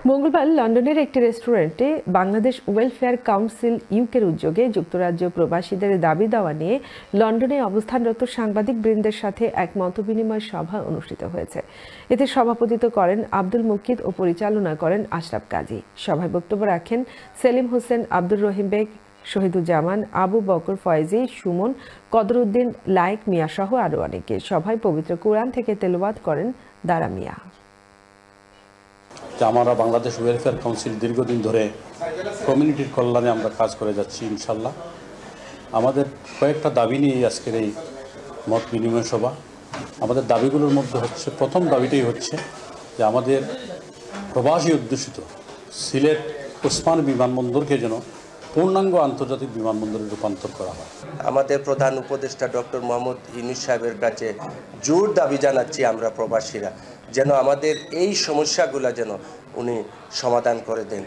মঙ্গলবার লন্ডনের একটি রেস্টুরেন্টে বাংলাদেশ ওয়েলফেয়ার কাউন্সিল ইউকের উদ্যোগে যুক্তরাজ্য প্রবাসীদের দাবি দেওয়া নিয়ে লন্ডনে অবস্থানরত সাংবাদিকবৃন্দের সাথে এক মতবিনিময় সভা অনুষ্ঠিত হয়েছে। এতে সভাপতিত্ব করেন আব্দুল মুকিত ও পরিচালনা করেন আশরাফ কাজী। সভায় বক্তব্য রাখেন সেলিম হোসেন, আব্দুর রহিম বেগ, শহীদুজ্জামান, আবু বকর ফয়েজি, সুমন, কদরউদ্দিন, লায়েক মিয়া সহ আরও অনেকে। সভায় পবিত্র কুরআন থেকে তেলাওয়াত করেন দারা মিয়া। আমরা বাংলাদেশ ওয়েলফেয়ার কাউন্সিল দীর্ঘদিন ধরে কমিউনিটির কল্যাণে আমরা কাজ করে যাচ্ছি ইনশাল্লাহ। আমাদের কয়েকটা দাবি নিয়ে আজকের এই মত বিনিময় সভা। আমাদের দাবিগুলোর মধ্যে হচ্ছে, প্রথম দাবিটাই হচ্ছে যে আমাদের প্রবাসী অধ্যুষিত সিলেট ওসমান বিমানবন্দরকে যেন পূর্ণাঙ্গ আন্তর্জাতিক বিমানবন্দরে রূপান্তর করা হয়। আমাদের প্রধান উপদেষ্টা ডক্টর মোহাম্মদ ইউনূস সাহেবের কাছে জোর দাবি জানাচ্ছি আমরা প্রবাসীরা, যেন আমাদের এই সমস্যাগুলো যেন উনি সমাধান করে দেন।